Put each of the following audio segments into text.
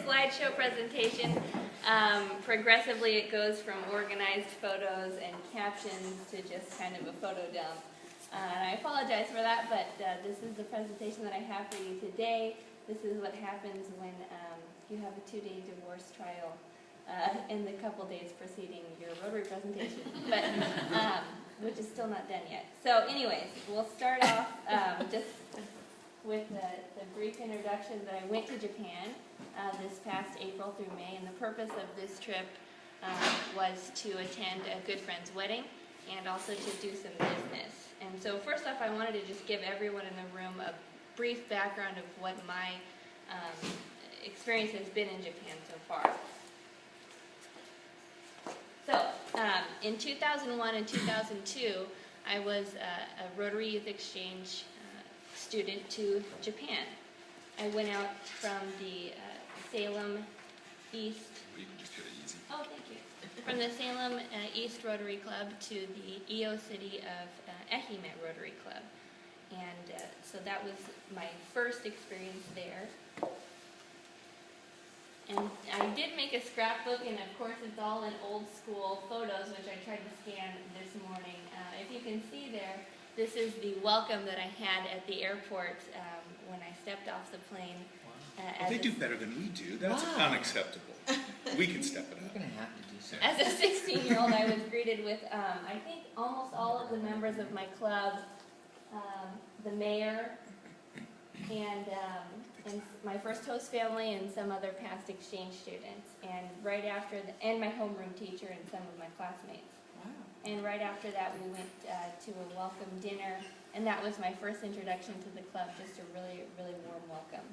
slideshow presentation. Progressively it goes from organized photos and captions to just kind of a photo dump. And I apologize for that, but this is the presentation that I have for you today. This is what happens when you have a 2-day divorce trial in the couple days preceding your Rotary presentation, but which is still not done yet. So anyways, we'll start off just with the brief introduction that I went to Japan this past April through May, and the purpose of this trip was to attend a good friend's wedding and also to do some business. And so first off, I wanted to just give everyone in the room a brief background of what my experience has been in Japan so far. So, in 2001 and 2002, I was a Rotary Youth Exchange student to Japan. I went out from the Salem East. You can just get it easy. Oh, thank you. From the Salem East Rotary Club to the EO City of Ehime Rotary Club. And so that was my first experience there. And I did make a scrapbook, and of course it's all in old school photos, which I tried to scan this morning. If you can see there, this is the welcome that I had at the airport when I stepped off the plane. Wow. Well, they do better than we do. That's unacceptable. We can step it up. You're going to have to do so. As a 16-year-old, I was greeted with, I think, almost all of the members of my club, the mayor, and my first host family and some other past exchange students, and right after and my homeroom teacher and some of my classmates. Wow. And right after that we went to a welcome dinner, and that was my first introduction to the club, just a really, really warm welcome.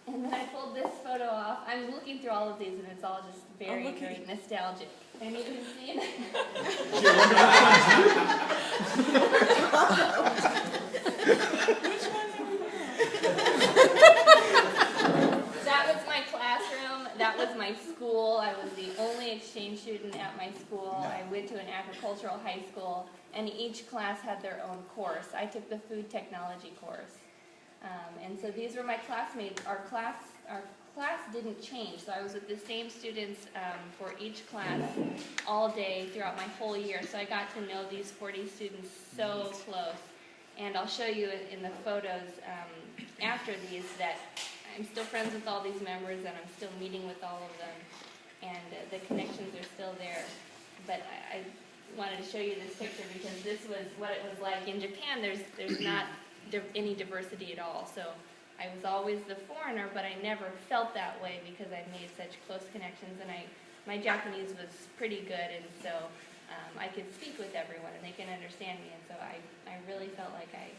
And then I pulled this photo off. I'm looking through all of these and it's all just very, very nostalgic. And you can see it. That was my classroom. That was my school. I was the only exchange student at my school. I went to an agricultural high school, and each class had their own course. I took the food technology course. And so these were my classmates. Our class didn't change, so I was with the same students for each class all day throughout my whole year. So I got to know these 40 students so close. And I'll show you in the photos after these that I'm still friends with all these members, and I'm still meeting with all of them, and the connections are still there. But I wanted to show you this picture because this was what it was like in Japan. There's not any diversity at all. So I was always the foreigner, but I never felt that way because I made such close connections, and my Japanese was pretty good, and so I could speak with everyone and they can understand me, and so I really felt like I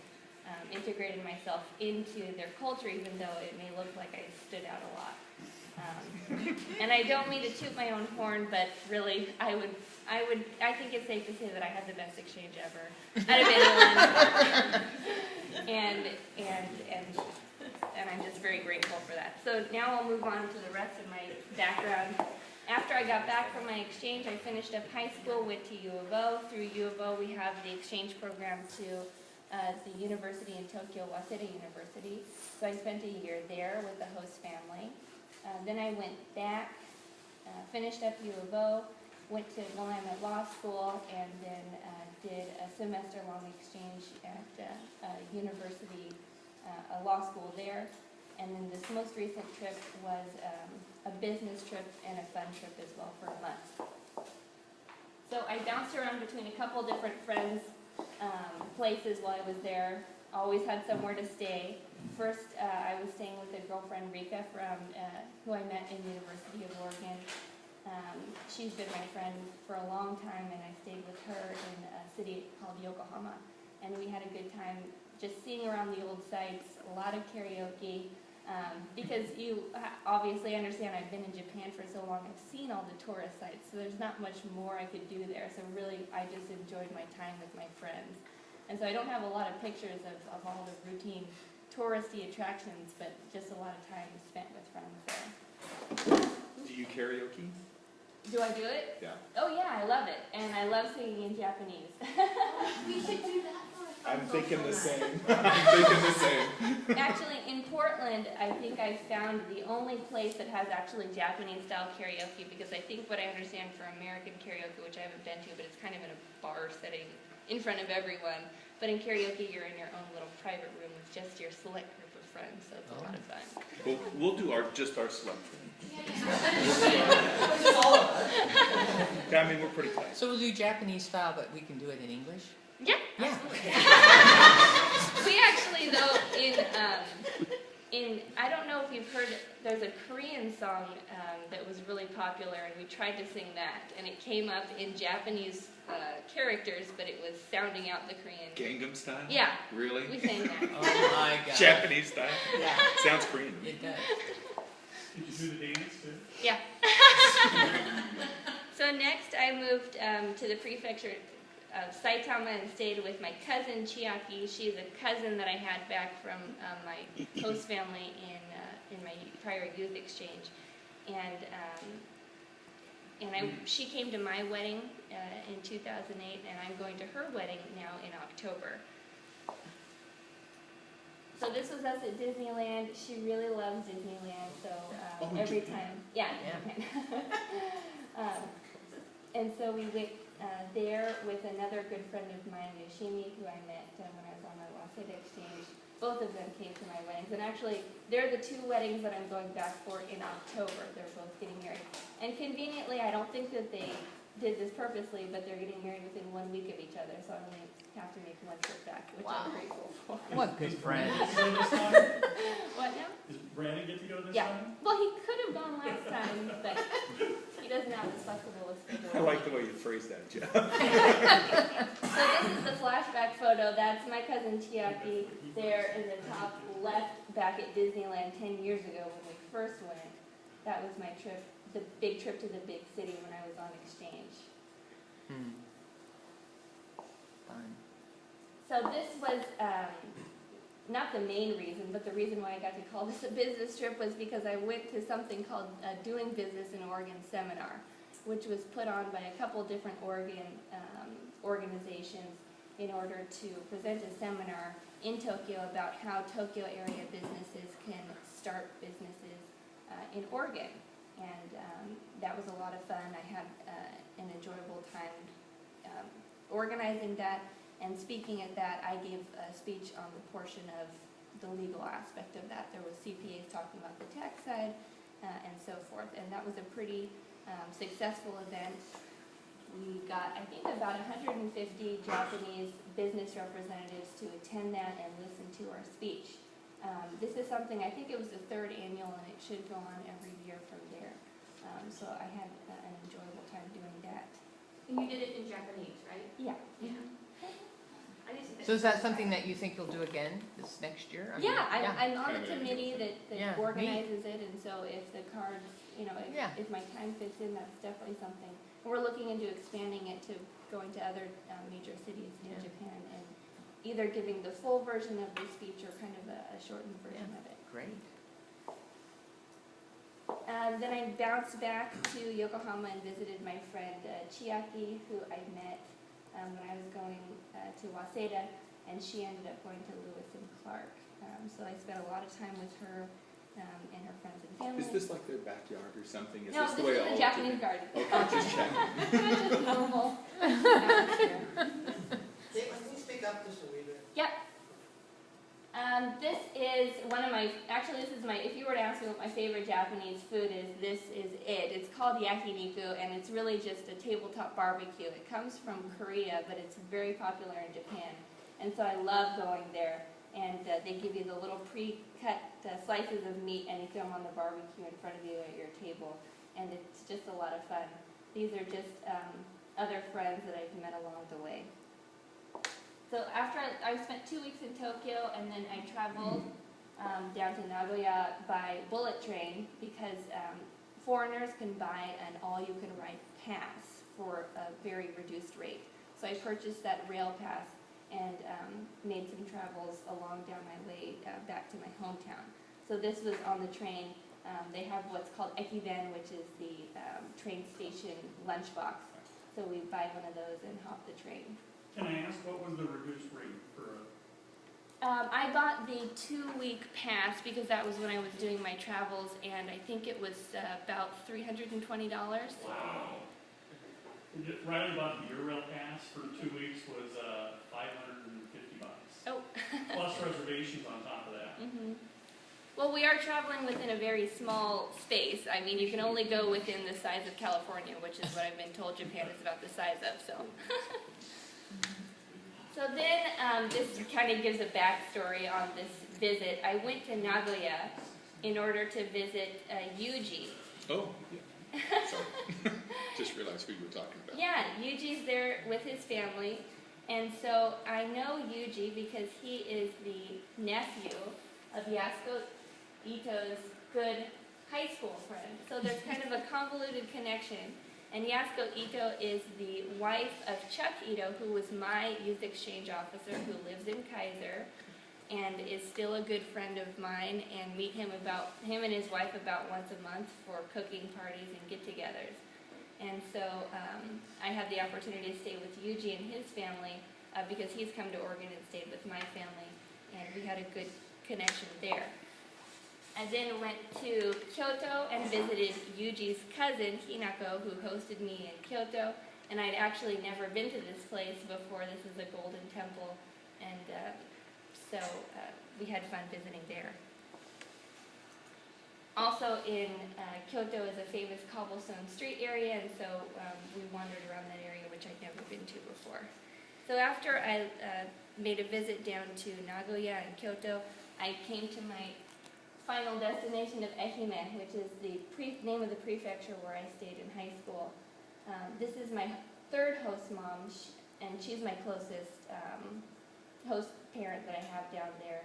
integrated myself into their culture, even though it may look like I stood out a lot. And I don't mean to toot my own horn, but really, I think it's safe to say that I had the best exchange ever out of anyone. and I'm just very grateful for that. So now I'll move on to the rest of my background. After I got back from my exchange, I finished up high school, went to U of O. Through U of O, we have the exchange program to the university in Tokyo, Waseda University. So I spent a year there with the host family. Then I went back, finished up U of O, went to Willamette Law School, and then did a semester-long exchange at a university, a law school there. And then this most recent trip was a business trip and a fun trip as well for a month. So I bounced around between a couple different friends' places while I was there. Always had somewhere to stay. First, I was staying with a girlfriend, Rika, from who I met in the University of Oregon. She's been my friend for a long time, and I stayed with her in a city called Yokohama. And we had a good time just seeing around the old sites, a lot of karaoke. Because you obviously understand I've been in Japan for so long, I've seen all the tourist sites, so there's not much more I could do there. So really, I just enjoyed my time with my friends. And so I don't have a lot of pictures of all the routine touristy attractions, but just a lot of time spent with friends there. Do you karaoke? Do I do it? Yeah. Oh yeah, I love it. And I love singing in Japanese. We should do that for a I'm thinking the same. I'm thinking the same. Actually, in Portland, I think I found the only place that has actually Japanese-style karaoke, because I think what I understand for American karaoke, which I haven't been to, but it's kind of in a bar setting in front of everyone. But in karaoke, you're in your own little private room with just your select group of friends, so it's a lot of fun. We'll do just our select room. I mean, we're pretty tight. So we'll do Japanese style, but we can do it in English? Yeah. Yeah. We actually, though, I don't know if you've heard, there's a Korean song that was really popular, and we tried to sing that, and it came up in Japanese characters, but it was sounding out the Korean. Gangnam Style? Yeah. Really? We sang that. Oh my God. Japanese style? Yeah. Sounds Korean to me. It does. Did you do the dance too? Yeah. So next I moved to the prefecture of Saitama and stayed with my cousin Chiaki. She's a cousin that I had back from my host family in my prior youth exchange, and she came to my wedding in 2008, and I'm going to her wedding now in October. So this was us at Disneyland. She really loves Disneyland, so every time, yeah. And so we went there with another good friend of mine, Yoshimi, who I met when I was on my Waseda exchange. Both of them came to my weddings, and actually, they're the two weddings that I'm going back for in October. They're both getting married. And conveniently, I don't think that they did this purposely, but they're getting married within 1 week of each other, so I only have to make one trip back, which I'm grateful for. What good friends. What now? Does Brandon get to go this Yeah. time? Well, he could have gone last time, but he doesn't have as flexible a schedule. I like the way you phrased that, Jeff. So this is the flashback photo. That's my cousin Chiaki there in the top left back at Disneyland 10 years ago when we first went. That was my trip, the big trip to the big city when I was on exchange. Fun. So this was not the main reason, but the reason why I got to call this a business trip was because I went to something called Doing Business in Oregon Seminar, which was put on by a couple different Oregon organizations in order to present a seminar in Tokyo about how Tokyo area businesses can start businesses in Oregon. And that was a lot of fun. I had an enjoyable time organizing that and speaking at that. I gave a speech on the portion of the legal aspect of that. There was CPAs talking about the tax side and so forth, and that was a pretty successful event. We got, I think, about 150 Japanese business representatives to attend that and listen to our speech. This is something, I think it was the 3rd annual, and it should go on every year from there. So I had an enjoyable time doing that. And you did it in Japanese, right? Yeah. I need to So is that something that you think you'll do again this next year? I mean, Yeah, I'm on the committee that Yeah, organizes it, and so if the cards, if my time fits in, that's definitely something. We're looking into expanding it to going to other major cities in Japan and either giving the full version of the speech or kind of a shortened version of it. Great. Then I bounced back to Yokohama and visited my friend Chiaki, who I met when I was going to Waseda, and she ended up going to Lewis and Clark. So I spent a lot of time with her and her friends and family. Is this like their backyard or something? Is No, this this the way is all a of Japanese Japan- garden. Okay, just checking. It's just normal atmosphere. Can you speak up just a wee bit? Yep. This is one of my, actually this is my, if you were to ask me what my favorite Japanese food is, this is it. It's called yakiniku, and it's really just a tabletop barbecue. It comes from Korea, but it's very popular in Japan. And so I love going there. And they give you the little pre-cut slices of meat, and you throw them on the barbecue in front of you at your table. And it's just a lot of fun. These are just other friends that I've met along the way. So after I spent 2 weeks in Tokyo, and then I traveled down to Nagoya by bullet train because foreigners can buy an all-you-can-ride pass for a very reduced rate. So I purchased that rail pass and made some travels along down my way back to my hometown. So this was on the train. They have what's called Ekiben, which is the train station lunchbox. So we buy one of those and hop the train. Can I ask, what was the reduced rate for I bought the 2-week pass because that was when I was doing my travels, and I think it was about $320. Wow. Riley bought the Eurail pass for 2 weeks was $550. Oh. Plus reservations on top of that. Mm-hmm. Well, we are traveling within a very small space. I mean, you can only go within the size of California, which is what I've been told Japan is about the size of, so. So then, this kind of gives a backstory on this visit. I went to Nagoya in order to visit Yuji. Oh, yeah. Sorry. Just realized who you were talking about. Yeah, Yuji's there with his family, and so I know Yuji because he is the nephew of Yasuko Ito's good high school friend. So there's kind of a convoluted connection. And Yasuko Ito is the wife of Chuck Ito, who was my youth exchange officer, who lives in Kaiser, and is still a good friend of mine, and meet him and his wife about once a month for cooking parties and get-togethers. And so I had the opportunity to stay with Yuji and his family because he's come to Oregon and stayed with my family, and we had a good connection there. I then went to Kyoto and visited Yuji's cousin, Hinako, who hosted me in Kyoto. And I'd actually never been to this place before. This is a golden temple. And so we had fun visiting there. Also in Kyoto is a famous cobblestone street area. And so we wandered around that area, which I'd never been to before. So after I made a visit down to Nagoya and Kyoto, I came to my final destination of Ehime, which is the name of the prefecture where I stayed in high school. This is my third host mom, and she's my closest host parent that I have down there.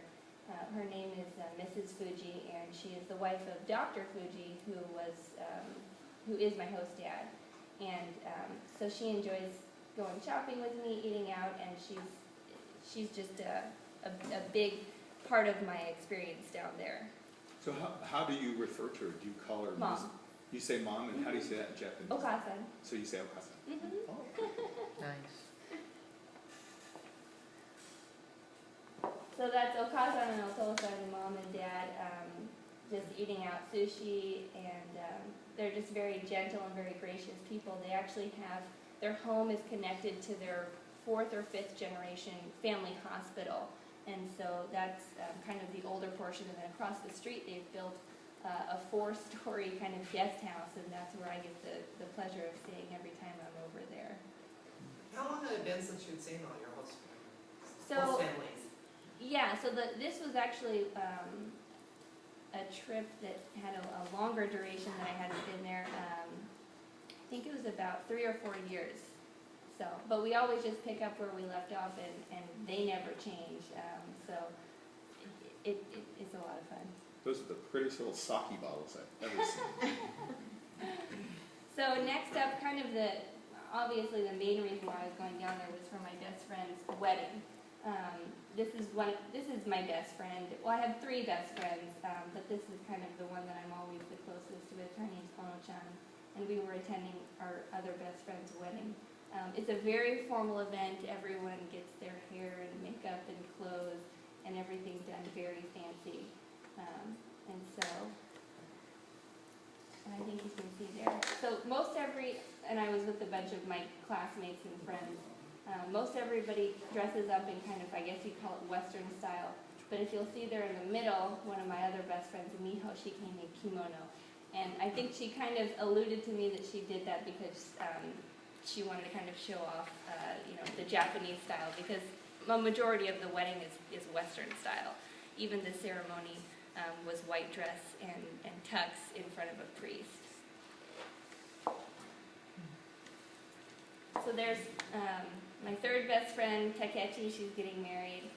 Her name is Mrs. Fuji, and she is the wife of Dr. Fuji, who is my host dad. And so she enjoys going shopping with me, eating out, and she's just a big part of my experience down there. So how do you refer to her? Do you call her Mom. You say mom, and how do you say that in Japanese? Okasan. So you say okasan. Mm-hmm. Oh. Nice. So that's Okasan and Otosan, mom and dad, just eating out sushi, and they're just very gentle and very gracious people. They actually have, their home is connected to their 4th or 5th generation family hospital. And so that's kind of the older portion, and then across the street they've built a 4-story kind of guest house, and that's where I get the pleasure of staying every time I'm over there. How long had it been since you'd seen all your host families? Yeah, so this was actually a trip that had a longer duration than I hadn't been there. I think it was about 3 or 4 years. So, but we always just pick up where we left off, and they never change. So it's a lot of fun. Those are the prettiest little sake bottles I've ever seen. So next up, kind of obviously the main reason why I was going down there was for my best friend's wedding. This is my best friend. Well, I have 3 best friends, but this is kind of the one that I'm always the closest with. Her name's Kono-chan, and we were attending our other best friend's wedding. It's a very formal event. Everyone gets their hair and makeup and clothes and everything done very fancy. And I think you can see there. So and I was with a bunch of my classmates and friends. Most everybody dresses up in kind of, I guess you'd call it Western style. But if you'll see there in the middle, one of my other best friends, Miho, she came in kimono. And I think she kind of alluded to me that she did that because she wanted to kind of show off, the Japanese style, because a majority of the wedding is Western style. Even the ceremony was white dress and tux in front of a priest. So there's my third best friend, Takechi. She's getting married.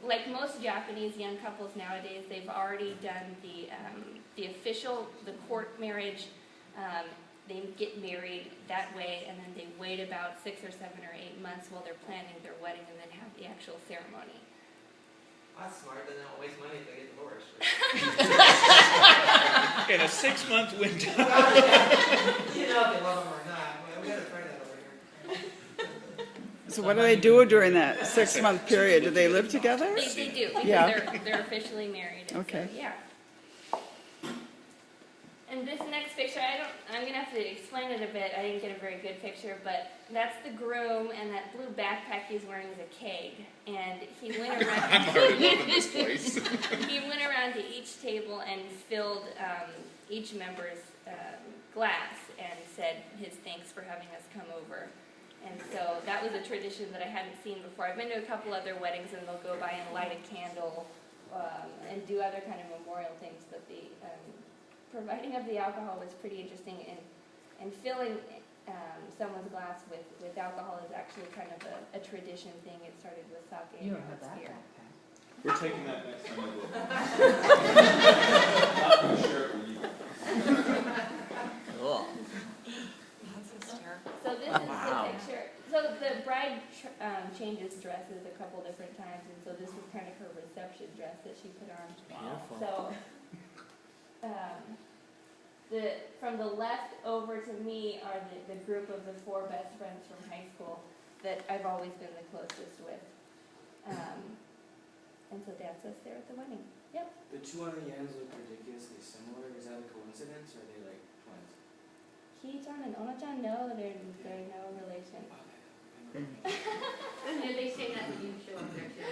Like most Japanese young couples nowadays, they've already done the court marriage. They get married that way, and then they wait about 6 or 7 or 8 months while they're planning their wedding, and then have the actual ceremony. That's smart, then they don't waste money if they get divorced. In a 6-month window. Well, if they love them or not. We got a friend over here. So So what do they do during that 6-month period? Do they live together? They do, because Yeah. they're officially married, and Okay. so, yeah. And this next picture, I'm gonna have to explain it a bit, I didn't get a very good picture, but that's the groom, and that blue backpack he's wearing is a keg, and he went I'm around, already loving this place. he went around to each table and filled each member's glass and said his thanks for having us come over. And so that was a tradition that I hadn't seen before. I've been to a couple other weddings and they'll go by and light a candle and do other kind of memorial things, but the providing of the alcohol was pretty interesting, and filling someone's glass with alcohol is actually kind of a tradition thing. It started with sake. You don't and have it's that beer. backpack. We're taking that next time I go. Not gonna share it with you. Cool. That's hysterical. So this is the picture. So the bride changes dresses a couple different times, and so this was kind of her reception dress that she put on. Beautiful. So from the left over to me are the group of the 4 best friends from high school that I've always been the closest with. And so that's us there at the wedding. Yep. The two on the ends look ridiculously similar. Is that a coincidence, or are they like twins? Ki-chan and Ono-chan, no, they're no relation. Yeah, they say that when you show up there too.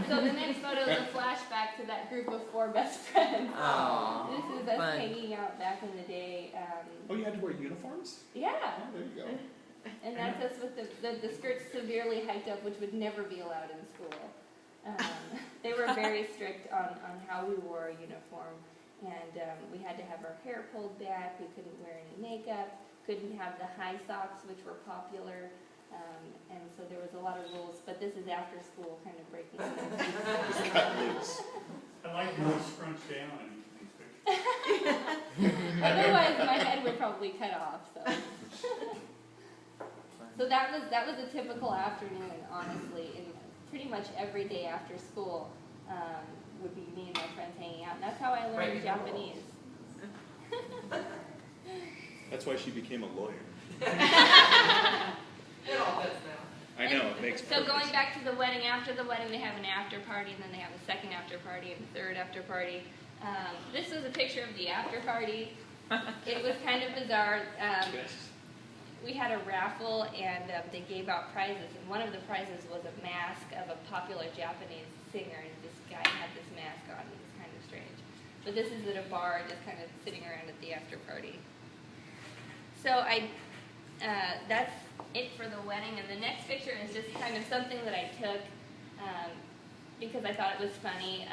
So the next photo is a flashback to that group of 4 best friends. Aw, This is us fun. hanging out back in the day. Oh, you had to wear uniforms? Yeah, Oh, there you go. and that's us with the skirts severely hiked up, which would never be allowed in school. They were very strict on how we wore a uniform, and we had to have our hair pulled back. We couldn't wear any makeup, couldn't have the high socks, which were popular. And so there was a lot of rules, but this is after school kind of breaking things. Just cut loose. I like yours scrunched down in these pictures. Otherwise, my head would probably cut off. So that was a typical afternoon, honestly. And pretty much every day after school would be me and my friends hanging out. And that's how I learned Japanese. That's why she became a lawyer. It all fits now. I know, it makes So perfect going sense. back to the wedding, after the wedding they have an after party, and then they have a second after party and a third after party. This was a picture of the after party. It was kind of bizarre. Yes. We had a raffle, and they gave out prizes, and one of the prizes was a mask of a popular Japanese singer, and this guy had this mask on. It was kind of strange. But this is at a bar, just kind of sitting around at the after party. So that's it for the wedding, and the next picture is just kind of something that I took because I thought it was funny.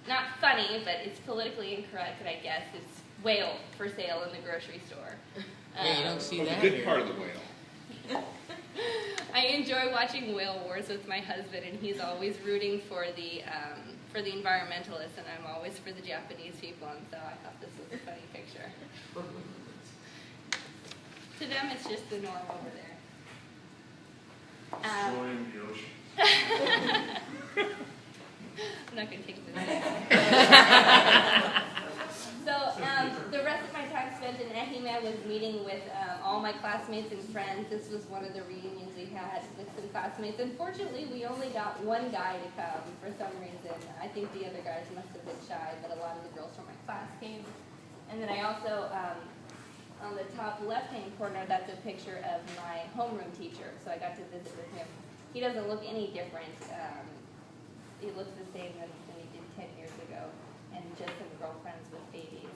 Not funny, but it's politically incorrect, I guess. It's whale for sale in the grocery store. Yeah, you don't see Oh, the that good here. part of the whale. I enjoy watching whale wars with my husband, and he's always rooting for the environmentalists, and I'm always for the Japanese people, and so I thought this was a funny picture. To them, it's just the norm over there. Destroying the ocean. I'm not going to take this. So the rest of my time spent in Ehime was meeting with all my classmates and friends. This was one of the reunions we had with some classmates. Unfortunately, we only got one guy to come for some reason. I think the other guys must have been shy, but a lot of the girls from my class came. And then I also, on the top left-hand corner, that's a picture of my homeroom teacher. So I got to visit with him. He doesn't look any different. He looks the same than he did 10 years ago, and just some girlfriends with babies.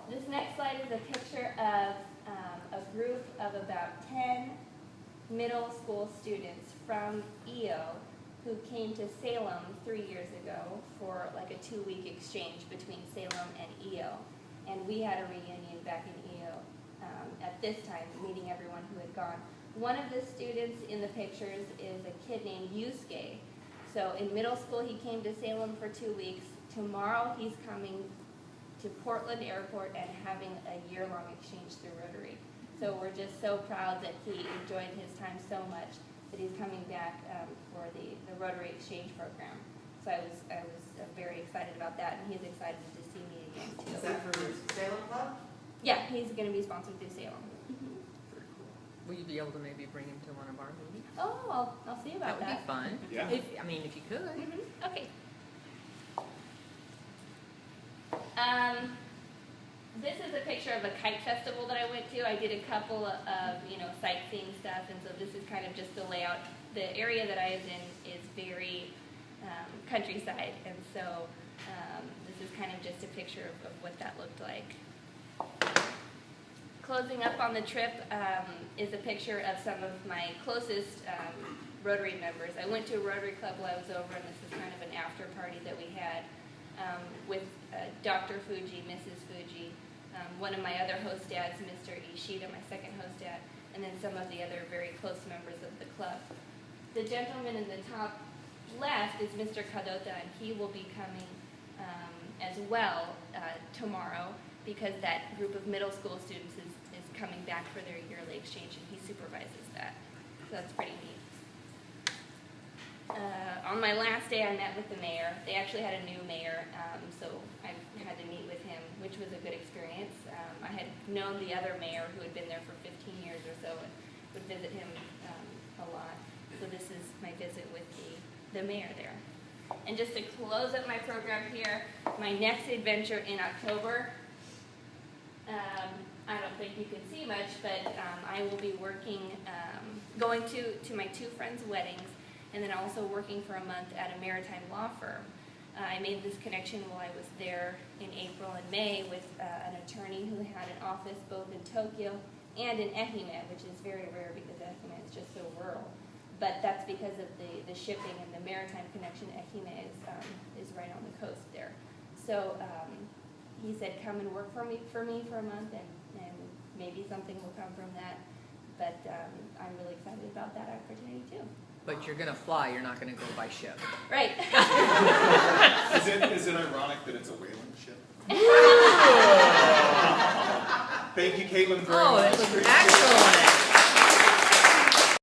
This next slide is a picture of a group of about 10 middle school students from EO who came to Salem 3 years ago for like a 2-week exchange between Salem and EO. And we had a reunion back in EO at this time, meeting everyone who had gone. One of the students in the pictures is a kid named Yusuke. So in middle school, he came to Salem for 2 weeks. Tomorrow, he's coming to Portland Airport and having a year-long exchange through Rotary. So we're just so proud that he enjoyed his time so much that he's coming back for the Rotary exchange program. So I was very excited about that, and he's excited to see me again too. Is that for your Salem Club? Yeah, he's going to be sponsored through Salem. Will you be able to maybe bring him to one of our meetings? Oh, I'll see about That would that. be fun. Yeah. If you could. Okay. This is a picture of a kite festival that I went to. I did a couple of sightseeing stuff, and so this is kind of just the layout. The area that I was in is very countryside, and so this is kind of just a picture of what that looked like. Closing up on the trip is a picture of some of my closest Rotary members. I went to a Rotary Club while I was over, and this is kind of an after party that we had with Dr. Fuji, Mrs. Fuji, one of my other host dads, Mr. Ishida, my second host dad, and then some of the other very close members of the club. The gentleman in the top left is Mr. Kadota, and he will be coming as well tomorrow, because that group of middle school students is coming back for their yearly exchange, and he supervises that. So that's pretty neat. On my last day, I met with the mayor. They actually had a new mayor, so I had to meet with him, which was a good experience. I had known the other mayor who had been there for 15 years or so, and would visit him a lot. So this is my visit with the mayor there. And just to close up my program here, my next adventure in October, I don't think you can see much, but I will be working, going to my two friends' weddings, and then also working for a month at a maritime law firm. I made this connection while I was there in April and May with an attorney who had an office both in Tokyo and in Ehime, which is very rare because Ehime is just so rural. But that's because of the shipping and the maritime connection. Ehime is right on the coast there. So he said, come and work for me for a month, and maybe something will come from that. But I'm really excited about that opportunity too. But you're gonna fly. You're not gonna go by ship. Right. Is it ironic that it's a whaling ship? Thank you, Katelyn, very Oh, much. it was excellent.